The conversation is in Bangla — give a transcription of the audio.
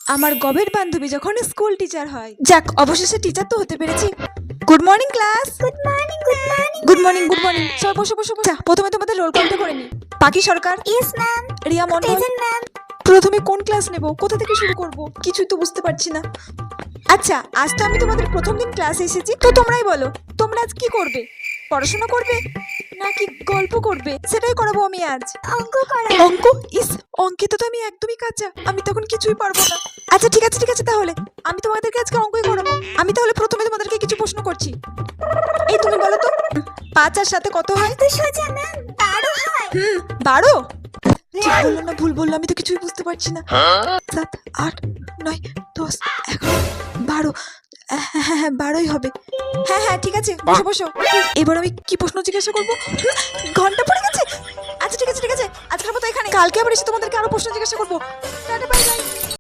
আমার গবের বান্ধবী যখন স্কুল টিচার হয়। যাক, অবশেষে টিচার তো হতে পেরেছি। Good morning class. Good morning good morning good morning good morning. সবাই বসো বসো বসো। প্রথমে তোমাদের রোল কলটা করে নি। Pakhi Sarkar, yes ma'am. Riya Mondal. Present ma'am. প্রথমে কোন ক্লাস নেব, কোথা থেকে শুরু করব, কিছুই তো বুঝতে পারছি না। আচ্ছা, আজ তো আমি তোমাদের প্রথম দিন ক্লাসে এসেছি, তো তোমরাই বলো তোমরা আজ কি করবে? পড়াশোনা করবে নাকি গল্প করবে? সেটাই করাবো আমি আজ। অঙ্ক করা। অঙ্ক? ইস, অঙ্কে তো আমি একদমই কাঁচা, আমি তখন কিছুই পারবো না। আচ্ছা ঠিক আছে ঠিক আছে, তাহলে আমি তোমাদেরকে আজকে অঙ্কই করাবো। আমি তাহলে প্রথমে তোমাদেরকে কিছু প্রশ্ন করছি। এই তুমি বলো তো, 5 আর 7 কত হয়? তো সোজা ম্যাম, 12 হয়। 12? ঠিক বললাম না ভুল বললাম? আমি তো কিছুই বুঝতে পারছি না। 7 8 9 10 11 12। হ্যাঁ হ্যাঁ হ্যাঁ, 12ই হবে। হ্যাঁ হ্যাঁ ঠিক আছে, বসো বসো। এবার আমি কি প্রশ্ন জিজ্ঞাসা করবো? ঘন্টা পড়ে গেছে। আচ্ছা ঠিক আছে ঠিক আছে, আজকের মতো এখানে, কালকে আবার এসে তোমাদেরকে আরো প্রশ্ন জিজ্ঞাসা করবো। Tata, bye bye.